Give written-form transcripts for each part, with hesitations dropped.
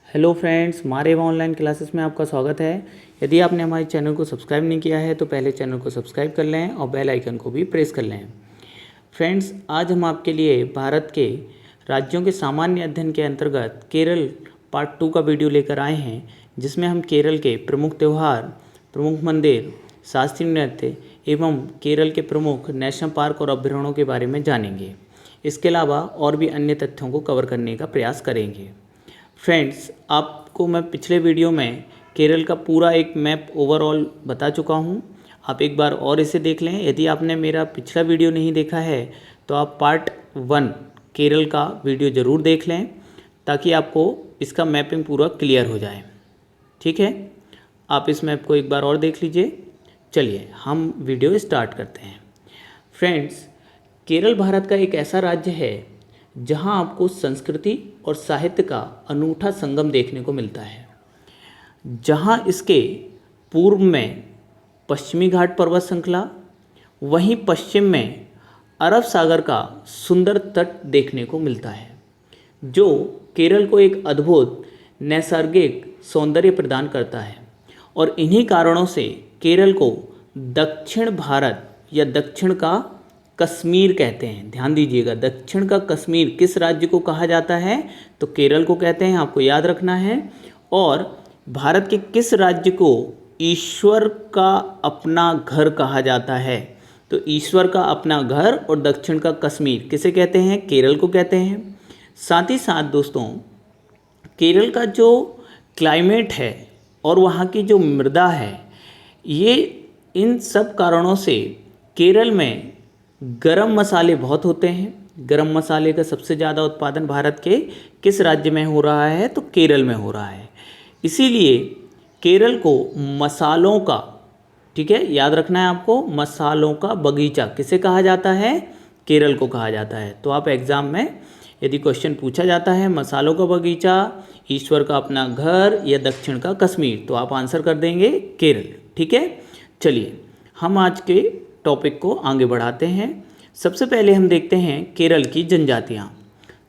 Hello friends, मारेवा online classes में आपका स्वागत है। यदि आपने हमारे चैनल को सब्सक्राइब नहीं किया है तो पहले चैनल को सब्सक्राइब कर लें और बेल आइकन को भी प्रेस कर लें। फ्रेंड्स, आज हम आपके लिए भारत के राज्यों के सामान्य अध्ययन के अंतर्गत केरल पार्ट 2 का वीडियो लेकर आए हैं, जिसमें हम केरल के प्रमुख त्यौहार, प्रमुख मंदिर, शास्त्रीय नृत्य एवं केरल के प्रमुख नेशनल पार्क और अभ्यारण्यों के बारे में जानेंगे। इसके अलावा और भी अन्य तथ्यों को कवर करने का प्रयास करेंगे। फ्रेंड्स, आपको मैं पिछले वीडियो में केरल का पूरा एक मैप ओवरऑल बता चुका हूं। आप एक बार और इसे देख लें। यदि आपने मेरा पिछला वीडियो नहीं देखा है तो आप पार्ट 1 केरल का वीडियो ज़रूर देख लें, ताकि आपको इसका मैपिंग पूरा क्लियर हो जाए। ठीक है, आप इस मैप को एक बार और देख लीजिए। चलिए हम वीडियो स्टार्ट करते हैं। फ्रेंड्स, केरल भारत का एक ऐसा राज्य है जहां आपको संस्कृति और साहित्य का अनूठा संगम देखने को मिलता है। जहां इसके पूर्व में पश्चिमी घाट पर्वत श्रृंखला, वहीं पश्चिम में अरब सागर का सुंदर तट देखने को मिलता है, जो केरल को एक अद्भुत नैसर्गिक सौंदर्य प्रदान करता है। और इन्हीं कारणों से केरल को दक्षिण भारत या दक्षिण का कश्मीर कहते हैं। ध्यान दीजिएगा, दक्षिण का कश्मीर किस राज्य को कहा जाता है? तो केरल को कहते हैं, आपको याद रखना है। और भारत के किस राज्य को ईश्वर का अपना घर कहा जाता है? तो ईश्वर का अपना घर और दक्षिण का कश्मीर किसे कहते हैं? केरल को कहते हैं। साथ ही साथ दोस्तों, केरल का जो क्लाइमेट है और वहाँ की जो मृदा है, ये इन सब कारणों से केरल में गरम मसाले बहुत होते हैं। गरम मसाले का सबसे ज़्यादा उत्पादन भारत के किस राज्य में हो रहा है? तो केरल में हो रहा है। इसीलिए केरल को मसालों का, ठीक है, याद रखना है आपको, मसालों का बगीचा किसे कहा जाता है? केरल को कहा जाता है। तो आप एग्ज़ाम में यदि क्वेश्चन पूछा जाता है मसालों का बगीचा, ईश्वर का अपना घर या दक्षिण का कश्मीर, तो आप आंसर कर देंगे केरल। ठीक है, चलिए हम आज के टॉपिक को आगे बढ़ाते हैं। सबसे पहले हम देखते हैं केरल की जनजातियाँ।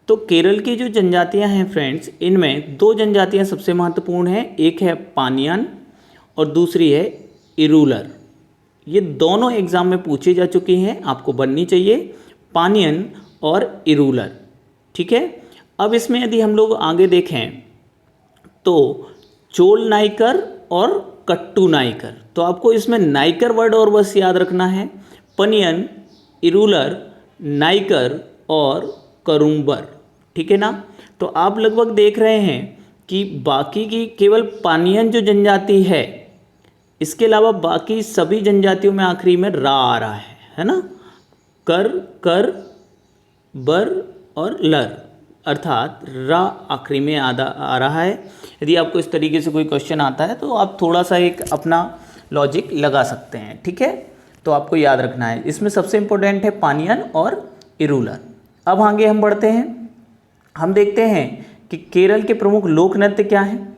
तो केरल की जो जनजातियाँ हैं फ्रेंड्स, इनमें दो जनजातियाँ सबसे महत्वपूर्ण हैं। एक है पानियन और दूसरी है इरूलर। ये दोनों एग्जाम में पूछी जा चुकी हैं, आपको बननी चाहिए, पानियन और इरूलर। ठीक है, अब इसमें यदि हम लोग आगे देखें तो चोल नाइकर और कट्टू नाइकर, तो आपको इसमें नाइकर वर्ड और बस याद रखना है। पनियन, इरूलर, नाइकर और करुम्बर। ठीक है ना? तो आप लगभग देख रहे हैं कि बाकी की केवल पानियन जो जनजाति है, इसके अलावा बाकी सभी जनजातियों में आखिरी में रा आ रहा है ना? कर, बर और लर, अर्थात रा आखिरी में आ रहा है। यदि आपको इस तरीके से कोई क्वेश्चन आता है तो आप थोड़ा सा एक अपना लॉजिक लगा सकते हैं। ठीक है, तो आपको याद रखना है। इसमें सबसे इम्पोर्टेंट है पानियन और इरूलर। अब आगे हम बढ़ते हैं। हम देखते हैं कि केरल के प्रमुख लोक नृत्य क्या हैं।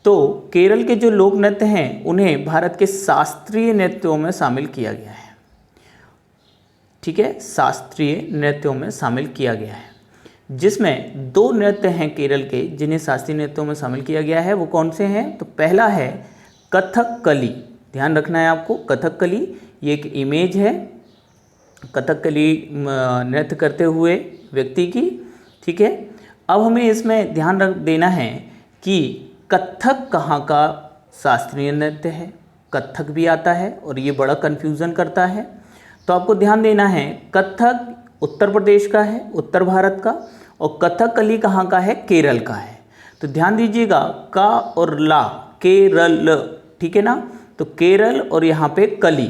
तो केरल के जो लोक नृत्य हैं उन्हें भारत के शास्त्रीय नृत्यों में शामिल किया गया है। ठीक है, शास्त्रीय नृत्यों में शामिल किया गया है, जिसमें दो नृत्य हैं केरल के जिन्हें शास्त्रीय नृत्यों में शामिल किया गया है। वो कौन से हैं? तो पहला है कथकली। ध्यान रखना है आपको, कथकली ये एक इमेज है कथकली नृत्य करते हुए व्यक्ति की। ठीक है, अब हमें इसमें ध्यान रख देना है कि कथक कहाँ का शास्त्रीय नृत्य है। कथक भी आता है और ये बड़ा कन्फ्यूज़न करता है, तो आपको ध्यान देना है। कथक उत्तर प्रदेश का है, उत्तर भारत का, और कथकली कहाँ का है? केरल का है। तो ध्यान दीजिएगा, का और ला, केरल। ठीक है ना? तो केरल और यहाँ पे कली।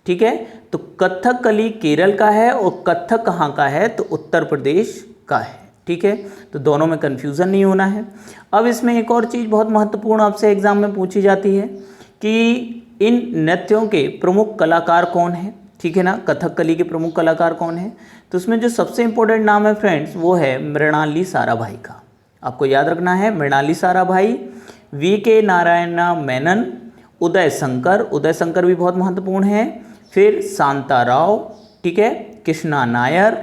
ठीक है, तो कथकली केरल का है और कथक कहाँ का है? तो उत्तर प्रदेश का है। ठीक है, तो दोनों में कन्फ्यूज़न नहीं होना है। अब इसमें एक और चीज़ बहुत महत्वपूर्ण आपसे एग्जाम में पूछी जाती है कि इन नृत्यों के प्रमुख कलाकार कौन हैं। ठीक है ना? कथकली के प्रमुख कलाकार कौन हैं? तो उसमें जो सबसे इम्पोर्टेंट नाम है फ्रेंड्स, वो है मृणाली साराभाई का। आपको याद रखना है, मृणाली साराभाई, वी.के. नारायण मेनन, उदय शंकर भी बहुत महत्वपूर्ण है। फिर शांता राव, ठीक है, कृष्णा नायर,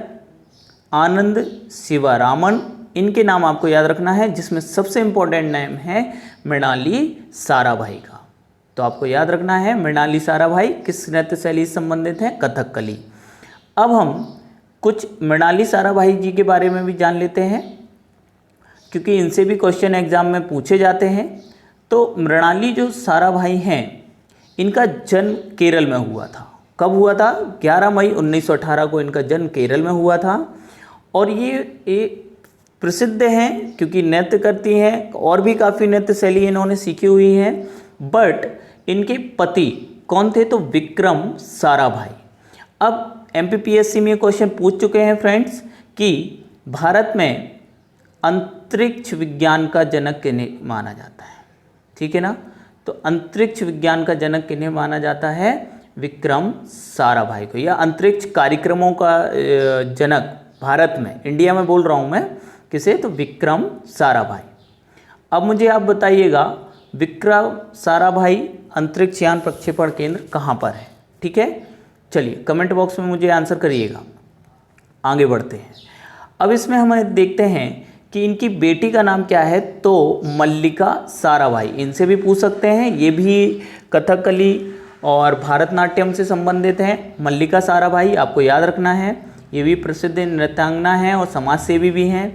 आनंद शिवरामन, इनके नाम आपको याद रखना है, जिसमें सबसे इम्पोर्टेंट नाम है मृणाली साराभाई का। तो आपको याद रखना है मृणाली साराभाई किस नृत्य शैली से संबंधित है, कथकली। अब हम कुछ मृणाली साराभाई जी के बारे में भी जान लेते हैं, क्योंकि इनसे भी क्वेश्चन एग्जाम में पूछे जाते हैं। तो मृणाली जो साराभाई हैं, इनका जन्म केरल में हुआ था। कब हुआ था? 11 मई 1918 को इनका जन्म केरल में हुआ था। और ये प्रसिद्ध हैं क्योंकि नृत्य करती हैं, और भी काफ़ी नृत्य शैली इन्होंने सीखी हुई हैं। बट इनके पति कौन थे? तो विक्रम साराभाई। अब MPPSC में क्वेश्चन पूछ चुके हैं फ्रेंड्स कि भारत में अंतरिक्ष विज्ञान का जनक किन्हें माना जाता है, ठीक है ना। तो अंतरिक्ष विज्ञान का जनक किन्हें माना जाता है? विक्रम साराभाई को, या अंतरिक्ष कार्यक्रमों का जनक भारत में, इंडिया में बोल रहा हूँ मैं, किसे? तो विक्रम साराभाई। अब मुझे आप बताइएगा विक्रम साराभाई अंतरिक्ष यान प्रक्षेपण केंद्र कहाँ पर है, ठीक है। चलिए कमेंट बॉक्स में मुझे आंसर करिएगा। आगे बढ़ते हैं। अब इसमें हम देखते हैं कि इनकी बेटी का नाम क्या है, तो मल्लिका साराभाई। इनसे भी पूछ सकते हैं, ये भी कथकली और भारतनाट्यम से संबंधित हैं। मल्लिका साराभाई आपको याद रखना है, ये भी प्रसिद्ध नृत्यांगना हैं और समाज सेवी भी हैं।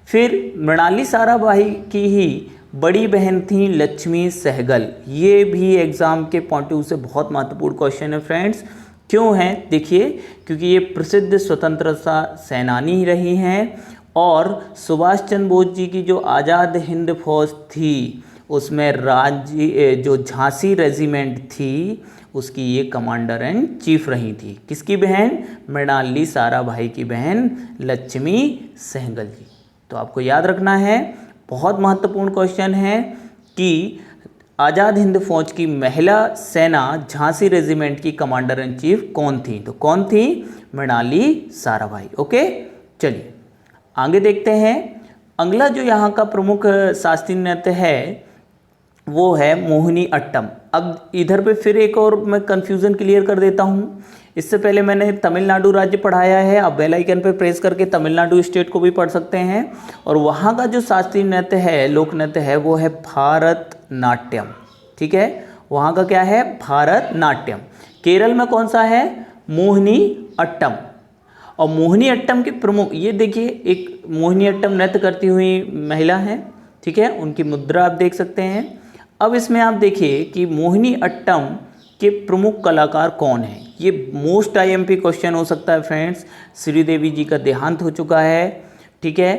फिर मृणाली साराभाई की ही बड़ी बहन थी लक्ष्मी सहगल। ये भी एग्ज़ाम के पॉइंट ऑफ व्यू से बहुत महत्वपूर्ण क्वेश्चन है फ्रेंड्स। क्यों है? देखिए, क्योंकि ये प्रसिद्ध स्वतंत्रता सेनानी रही हैं, और सुभाष चंद्र बोस जी की जो आज़ाद हिंद फौज थी, उसमें राज्य जो झांसी रेजिमेंट थी, उसकी ये कमांडर एंड चीफ रही थी। किसकी बहन? मृणाली साराभाई की बहन लक्ष्मी सहगल जी। तो आपको याद रखना है, बहुत महत्वपूर्ण क्वेश्चन है कि आज़ाद हिंद फौज की महिला सेना झांसी रेजिमेंट की कमांडर इन चीफ कौन थी? तो कौन थी? मृणाली साराभाई। ओके, चलिए आगे देखते हैं। अगला जो यहाँ का प्रमुख शास्त्रीय नृत्य है वो है मोहिनी अट्टम। अब इधर पे फिर एक और मैं कन्फ्यूज़न क्लियर कर देता हूँ। इससे पहले मैंने तमिलनाडु राज्य पढ़ाया है, आप बेल आइकन पे प्रेस करके तमिलनाडु स्टेट को भी पढ़ सकते हैं। और वहाँ का जो शास्त्रीय नृत्य है, लोक नृत्य है, वो है भारतनाट्यम, ठीक है। वहाँ का क्या है? भारतनाट्यम। केरल में कौन सा है? मोहिनी अट्टम। और मोहिनी अट्टम के प्रमुख, ये देखिए एक मोहिनी अट्टम नृत्य करती हुई महिला है, ठीक है, उनकी मुद्रा आप देख सकते हैं। अब इसमें आप देखिए कि मोहिनी अट्टम के प्रमुख कलाकार कौन हैं। ये मोस्ट IMP क्वेश्चन हो सकता है फ्रेंड्स। श्रीदेवी जी का देहांत हो चुका है, ठीक है।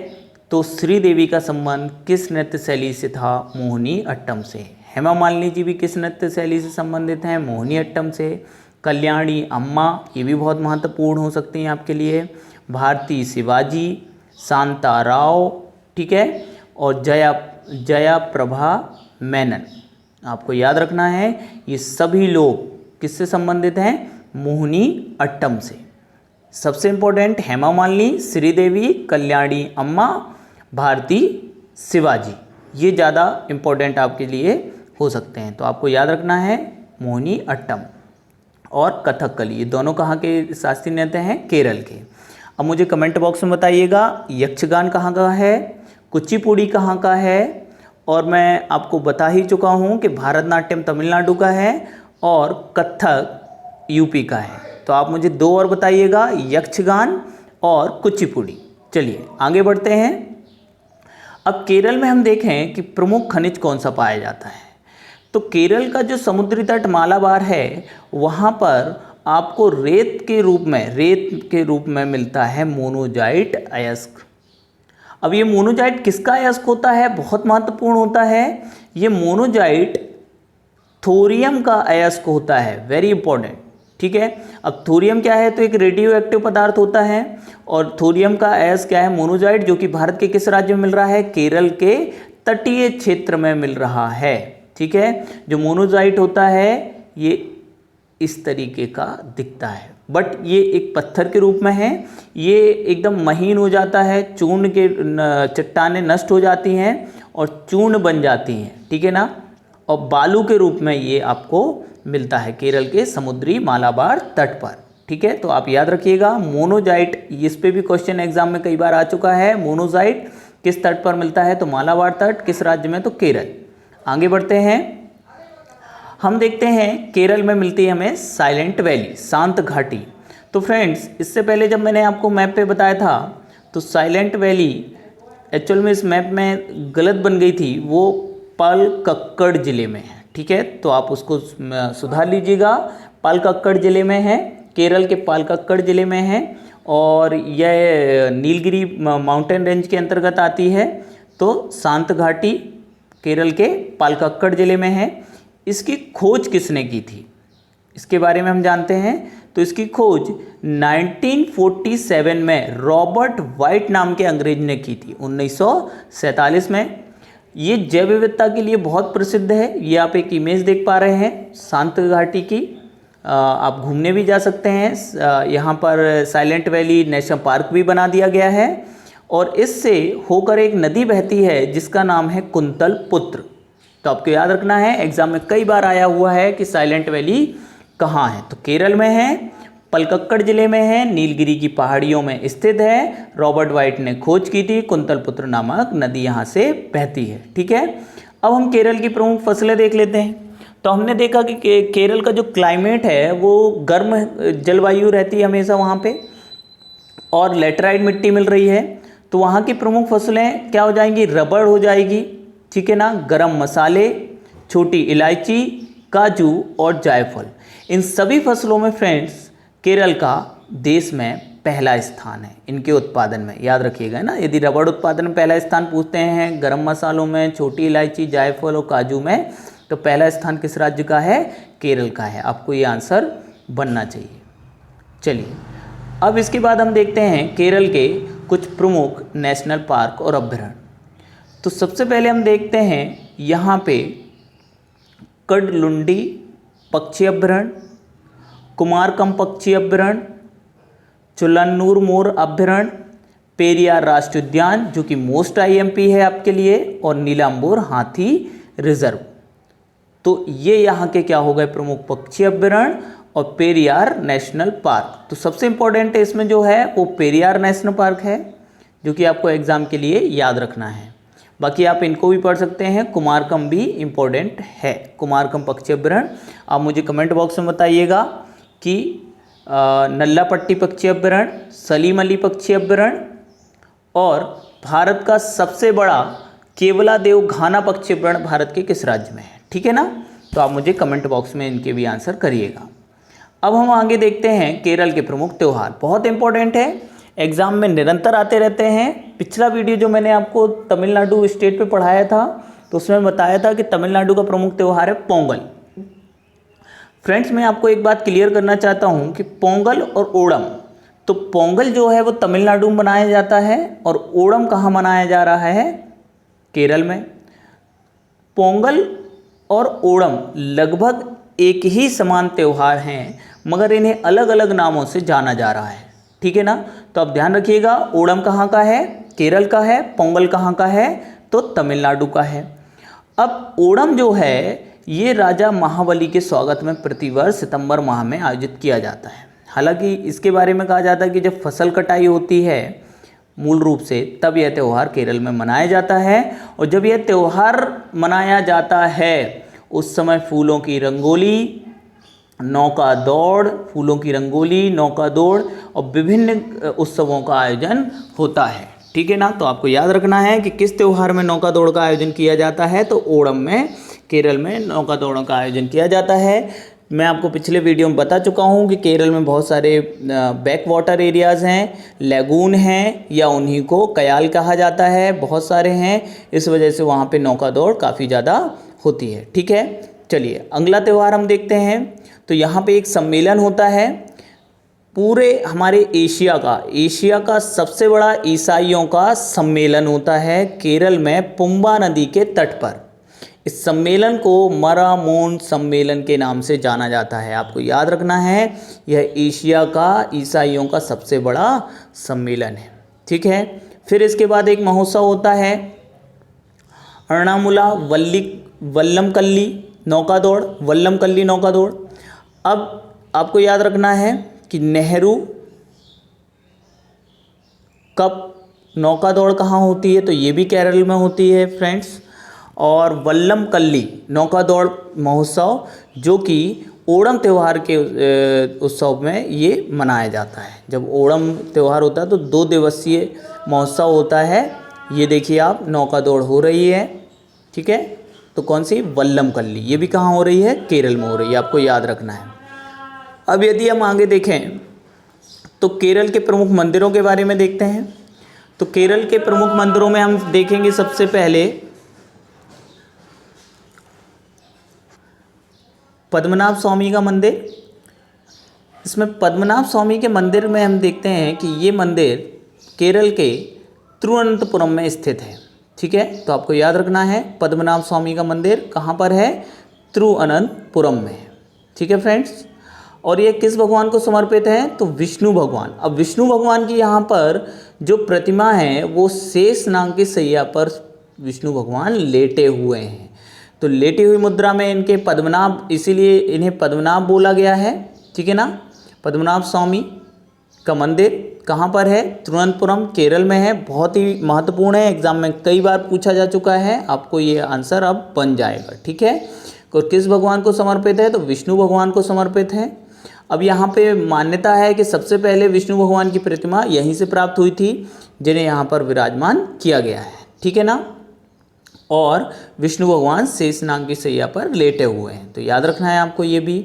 तो श्रीदेवी का संबंध किस नृत्य शैली से था? मोहिनी अट्टम से। हेमा मालिनी जी भी किस नृत्य शैली से संबंधित हैं? मोहिनी अट्टम से। कल्याणी अम्मा, ये भी बहुत महत्वपूर्ण हो सकती हैं आपके लिए। भारती शिवाजी, शांता राव, ठीक है, और जया प्रभा मेनन। आपको याद रखना है, ये सभी लोग किससे संबंधित हैं? मोहिनी अट्टम से। सबसे इम्पोर्टेंट हेमा मालिनी, श्रीदेवी, कल्याणी अम्मा, भारती शिवाजी, ये ज़्यादा इम्पोर्टेंट आपके लिए हो सकते हैं। तो आपको याद रखना है मोहिनी अट्टम और कथकली, ये दोनों कहाँ के शास्त्रीय नृत्य हैं? केरल के। अब मुझे कमेंट बॉक्स में बताइएगा यक्षगान कहाँ का है, कुचिपुड़ी कहाँ का है। और मैं आपको बता ही चुका हूँ कि भारतनाट्यम तमिलनाडु का है और कथक यूपी का है। तो आप मुझे दो और बताइएगा, यक्षगान और कुचिपुड़ी। चलिए आगे बढ़ते हैं। अब केरल में हम देखें कि प्रमुख खनिज कौन सा पाया जाता है। तो केरल का जो समुद्री तट मालाबार है, वहाँ पर आपको रेत के रूप में मिलता है मोनोजाइट अयस्क। अब ये मोनोजाइट किसका अयस्क होता है? बहुत महत्वपूर्ण होता है। ये मोनोजाइट थोरियम का अयस्क होता है, वेरी इंपॉर्टेंट, ठीक है। अब थोरियम क्या है? तो एक रेडियो एक्टिव पदार्थ होता है। और थोरियम का अयस्क क्या है? मोनोजाइट, जो कि भारत के किस राज्य में मिल रहा है? केरल के तटीय क्षेत्र में मिल रहा है, ठीक है। जो मोनोजाइट होता है ये इस तरीके का दिखता है, बट ये एक पत्थर के रूप में है। ये एकदम महीन हो जाता है, चूर्ण के चट्टानें नष्ट हो जाती हैं और चूर्ण बन जाती हैं, ठीक है ना। और बालू के रूप में ये आपको मिलता है केरल के समुद्री मालाबार तट पर, ठीक है। तो आप याद रखिएगा मोनोजाइट, इस पे भी क्वेश्चन एग्जाम में कई बार आ चुका है। मोनोजाइट किस तट पर मिलता है? तो मालाबार तट। किस राज्य में? तो केरल। आगे बढ़ते हैं, हम देखते हैं केरल में मिलती है हमें साइलेंट वैली, शांत घाटी। तो फ्रेंड्स, इससे पहले जब मैंने आपको मैप पे बताया था तो साइलेंट वैली एक्चुअल में इस मैप में गलत बन गई थी, वो पालक्कड़ ज़िले में है। ठीक है, तो आप उसको सुधार लीजिएगा। पालक्कड़ ज़िले में है, केरल के पालक्कड़ ज़िले में है और यह नीलगिरी माउंटेन रेंज के अंतर्गत आती है। तो शांत घाटी केरल के पालक्कड़ ज़िले में है। इसकी खोज किसने की थी, इसके बारे में हम जानते हैं। तो इसकी खोज 1947 में रॉबर्ट वाइट नाम के अंग्रेज ने की थी, 1947 में। ये जैव विविधता के लिए बहुत प्रसिद्ध है। ये आप एक इमेज देख पा रहे हैं शांत घाटी की। आप घूमने भी जा सकते हैं। यहाँ पर साइलेंट वैली नेशनल पार्क भी बना दिया गया है और इससे होकर एक नदी बहती है जिसका नाम है कुंतल पुत्र। तो आपको याद रखना है, एग्जाम में कई बार आया हुआ है कि साइलेंट वैली कहाँ है। तो केरल में है, पलक्कड़ जिले में है, नीलगिरी की पहाड़ियों में स्थित है। रॉबर्ट वाइट ने खोज की थी, कुंतल पुत्र नामक नदी यहाँ से बहती है। ठीक है, अब हम केरल की प्रमुख फसलें देख लेते हैं। तो हमने देखा कि केरल का जो क्लाइमेट है वो गर्म जलवायु रहती है हमेशा वहाँ पे और लेटराइट मिट्टी मिल रही है। तो वहाँ की प्रमुख फसलें क्या हो जाएंगी? रबड़ हो जाएगी, ठीक है ना, गरम मसाले, छोटी इलायची, काजू और जायफल। इन सभी फसलों में फ्रेंड्स केरल का देश में पहला स्थान है इनके उत्पादन में। याद रखिएगा ना, यदि रबड़ उत्पादन में पहला स्थान पूछते हैं, गरम मसालों में, छोटी इलायची, जायफल और काजू में, तो पहला स्थान किस राज्य का है? केरल का है। आपको ये आंसर बनना चाहिए। चलिए, अब इसके बाद हम देखते हैं केरल के कुछ प्रमुख नेशनल पार्क और अभयारण्य। तो सबसे पहले हम देखते हैं यहाँ पे कडलुंडी पक्षी अभयारण्य, कुमारकम पक्षी अभयारण्य, चुलन्नूर मोर अभयारण्य, पेरियार राष्ट्रीय उद्यान जो कि मोस्ट आईएमपी है आपके लिए, और नीलांबूर हाथी रिजर्व। तो ये यहाँ के क्या हो गए? प्रमुख पक्षी अभयारण्य और पेरियार नेशनल पार्क। तो सबसे इम्पोर्टेंट इसमें जो है वो पेरियार नेशनल पार्क है, जो कि आपको एग्जाम के लिए याद रखना है। बाकी आप इनको भी पढ़ सकते हैं। कुमारकम भी इम्पोर्टेंट है, कुमारकम पक्षी अभयारण्य। आप मुझे कमेंट बॉक्स में बताइएगा कि नल्लापट्टी पक्षी अभयारण्य, सलीम अली पक्षी अभयारण्य और भारत का सबसे बड़ा केवलादेव घाना पक्षी अभयारण्य भारत के किस राज्य में है? ठीक है ना, तो आप मुझे कमेंट बॉक्स में इनके भी आंसर करिएगा। अब हम आगे देखते हैं केरल के प्रमुख त्यौहार। बहुत इंपॉर्टेंट है, एग्जाम में निरंतर आते रहते हैं। पिछला वीडियो जो मैंने आपको तमिलनाडु स्टेट पे पढ़ाया था तो उसमें बताया था कि तमिलनाडु का प्रमुख त्यौहार है पोंगल। फ्रेंड्स, मैं आपको एक बात क्लियर करना चाहता हूं कि पोंगल और ओणम, तो पोंगल जो है वो तमिलनाडु में मनाया जाता है और ओणम कहाँ मनाया जा रहा है? केरल में। पोंगल और ओणम लगभग एक ही समान त्यौहार हैं, मगर इन्हें अलग अलग नामों से जाना जा रहा है। ठीक है ना, तो आप ध्यान रखिएगा, ओणम कहाँ का है? केरल का है। पोंगल कहाँ का है? तो तमिलनाडु का है। अब ओणम जो है ये राजा महाबली के स्वागत में प्रतिवर्ष सितंबर माह में आयोजित किया जाता है। हालांकि इसके बारे में कहा जाता है कि जब फसल कटाई होती है मूल रूप से, तब यह त्यौहार केरल में मनाया जाता है। और जब यह त्यौहार मनाया जाता है उस समय फूलों की रंगोली, नौका दौड़, फूलों की रंगोली, नौका दौड़ और विभिन्न उत्सवों का आयोजन होता है। ठीक है ना, तो आपको याद रखना है कि किस त्यौहार में नौका दौड़ का आयोजन किया जाता है। तो ओणम में, केरल में नौका दौड़ों का आयोजन किया जाता है। मैं आपको पिछले वीडियो में बता चुका हूँ कि केरल में बहुत सारे बैक वाटर एरियाज़ हैं, लैगून हैं, या उन्हीं को कयाल कहा जाता है, बहुत सारे हैं। इस वजह से वहाँ पे नौका दौड़ काफ़ी ज़्यादा होती है। ठीक है, चलिए अगला त्यौहार हम देखते हैं। तो यहाँ पे एक सम्मेलन होता है पूरे हमारे एशिया का सबसे बड़ा ईसाइयों का सम्मेलन होता है केरल में पुम्बा नदी के तट पर। इस सम्मेलन को मरामोन सम्मेलन के नाम से जाना जाता है। आपको याद रखना है, यह एशिया का ईसाइयों का सबसे बड़ा सम्मेलन है। ठीक है, फिर इसके बाद एक महोत्सव होता है अर्णामुला वल्लमकल्ली नौका दौड़, वल्लमकल्ली नौका दौड़। अब आपको याद रखना है कि नेहरू कप नौका दौड़ कहाँ होती है, तो ये भी केरल में होती है फ्रेंड्स। और वल्लम कल्ली नौका दौड़ महोत्सव जो कि ओणम त्यौहार के उत्सव में ये मनाया जाता है। जब ओणम त्यौहार होता है तो 2 दिवसीय महोत्सव होता है। ये देखिए आप नौका दौड़ हो रही है, ठीक है। तो कौन सी, वल्लम कल्ली, ये भी कहाँ हो रही है, केरल में हो रही है, आपको याद रखना है। अब यदि हम आगे देखें तो केरल के प्रमुख मंदिरों के बारे में देखते हैं। तो केरल के प्रमुख मंदिरों में हम देखेंगे सबसे पहले पद्मनाभ स्वामी का मंदिर। इसमें पद्मनाभ स्वामी के मंदिर में हम देखते हैं कि ये मंदिर केरल के तिरुवनंतपुरम में स्थित है, ठीक है। तो आपको याद रखना है पद्मनाभ स्वामी का मंदिर कहाँ पर है, तिरुवनंतपुरम में, ठीक है फ्रेंड्स। और ये किस भगवान को समर्पित है, तो विष्णु भगवान। अब विष्णु भगवान की यहाँ पर जो प्रतिमा है वो शेष नाग की सैया पर विष्णु भगवान लेटे हुए हैं। तो लेटी हुई मुद्रा में इनके पद्मनाभ, इसीलिए इन्हें पद्मनाभ बोला गया है, ठीक है ना। पद्मनाभ स्वामी का मंदिर कहाँ पर है, तिरुवनंतपुरम केरल में है। बहुत ही महत्वपूर्ण है, एग्जाम में कई बार पूछा जा चुका है, आपको ये आंसर अब बन जाएगा, ठीक है। और किस भगवान को समर्पित है, तो विष्णु भगवान को समर्पित है। अब यहाँ पे मान्यता है कि सबसे पहले विष्णु भगवान की प्रतिमा यहीं से प्राप्त हुई थी, जिन्हें यहाँ पर विराजमान किया गया है, ठीक है ना। और विष्णु भगवान शेषनाग की सैया पर लेटे हुए हैं, तो याद रखना है आपको ये भी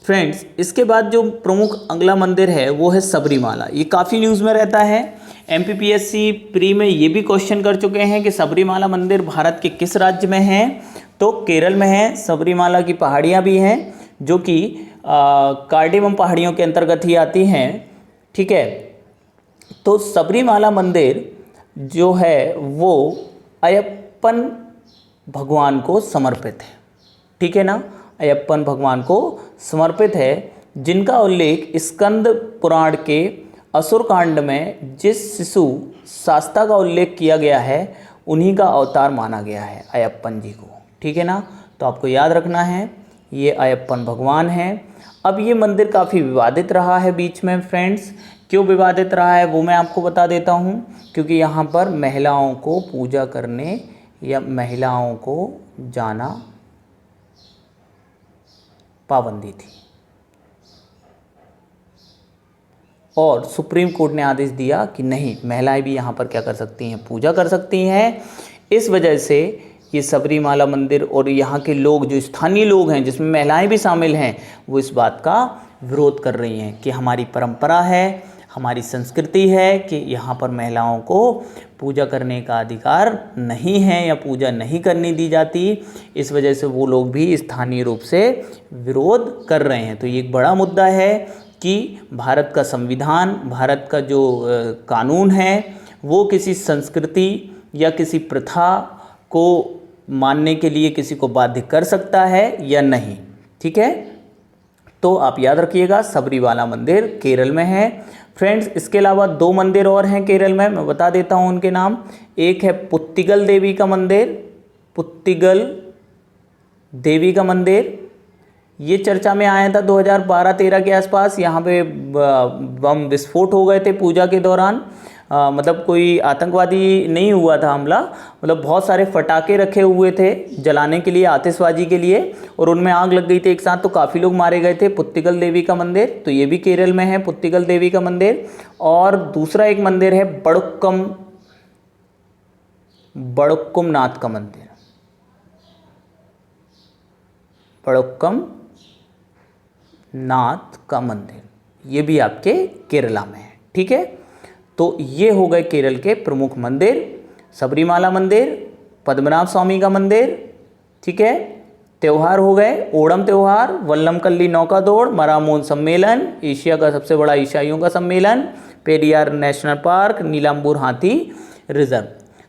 फ्रेंड्स। इसके बाद जो प्रमुख अगला मंदिर है वो है सबरीमाला। ये काफ़ी न्यूज़ में रहता है, MPPSC प्री में ये भी क्वेश्चन कर चुके हैं कि सबरीमाला मंदिर भारत के किस राज्य में है, तो केरल में है। सबरीमाला की पहाड़ियाँ भी हैं जो कि कार्डेमम पहाड़ियों के अंतर्गत ही आती हैं, ठीक है। तो सबरीमाला मंदिर जो है वो अयप्पन भगवान को समर्पित है, ठीक है ना। अयप्पन भगवान को समर्पित है, जिनका उल्लेख स्कंद पुराण के असुर कांड में जिस शिशु शास्ता का उल्लेख किया गया है उन्हीं का अवतार माना गया है अयप्पन जी को, ठीक है ना। तो आपको याद रखना है ये अयप्पन भगवान है। अब ये मंदिर काफ़ी विवादित रहा है बीच में फ्रेंड्स। क्यों विवादित रहा है वो मैं आपको बता देता हूँ, क्योंकि यहाँ पर महिलाओं को पूजा करने या महिलाओं को जाना पाबंदी थी, और सुप्रीम कोर्ट ने आदेश दिया कि नहीं, महिलाएं भी यहाँ पर क्या कर सकती हैं, पूजा कर सकती हैं। इस वजह से ये सबरीमाला मंदिर और यहाँ के लोग, जो स्थानीय लोग हैं जिसमें महिलाएं भी शामिल हैं, वो इस बात का विरोध कर रही हैं कि हमारी परंपरा है, हमारी संस्कृति है कि यहाँ पर महिलाओं को पूजा करने का अधिकार नहीं है या पूजा नहीं करने दी जाती। इस वजह से वो लोग भी स्थानीय रूप से विरोध कर रहे हैं। तो ये एक बड़ा मुद्दा है कि भारत का संविधान, भारत का जो कानून है वो किसी संस्कृति या किसी प्रथा को मानने के लिए किसी को बाध्य कर सकता है या नहीं, ठीक है। तो आप याद रखिएगा सबरीमाला मंदिर केरल में है फ्रेंड्स। इसके अलावा 2 मंदिर और हैं केरल में, मैं बता देता हूं उनके नाम। एक है पुत्तिगल देवी का मंदिर, पुत्तिगल देवी का मंदिर, ये चर्चा में आया था 2012-13 के आसपास। यहाँ पे बम विस्फोट हो गए थे पूजा के दौरान। मतलब कोई आतंकवादी नहीं हुआ था हमला, मतलब बहुत सारे फटाके रखे हुए थे जलाने के लिए, आतिशबाजी के लिए, और उनमें आग लग गई थी एक साथ, तो काफ़ी लोग मारे गए थे। पुत्तिगल देवी का मंदिर, तो ये भी केरल में है पुत्तिगल देवी का मंदिर। और दूसरा एक मंदिर है बड़ुक्कम नाथ का मंदिर, बड़ुक्कम नाथ का मंदिर, ये भी आपके केरला में है, ठीक है। तो ये हो गए केरल के प्रमुख मंदिर, सबरीमाला मंदिर, पद्मनाभ स्वामी का मंदिर, ठीक है। त्यौहार हो गए ओणम त्यौहार, वल्लम कल्ली नौका दौड़, मरामोन सम्मेलन, एशिया का सबसे बड़ा ईसाइयों का सम्मेलन, पेरियार नेशनल पार्क, नीलाम्बूर हाथी रिजर्व।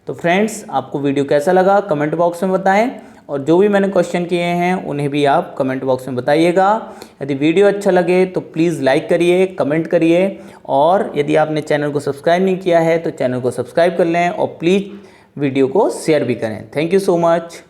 तो फ्रेंड्स आपको वीडियो कैसा लगा कमेंट बॉक्स में बताएं, और जो भी मैंने क्वेश्चन किए हैं उन्हें भी आप कमेंट बॉक्स में बताइएगा। यदि वीडियो अच्छा लगे तो प्लीज़ लाइक करिए, कमेंट करिए, और यदि आपने चैनल को सब्सक्राइब नहीं किया है तो चैनल को सब्सक्राइब कर लें, और प्लीज़ वीडियो को शेयर भी करें। Thank you so much.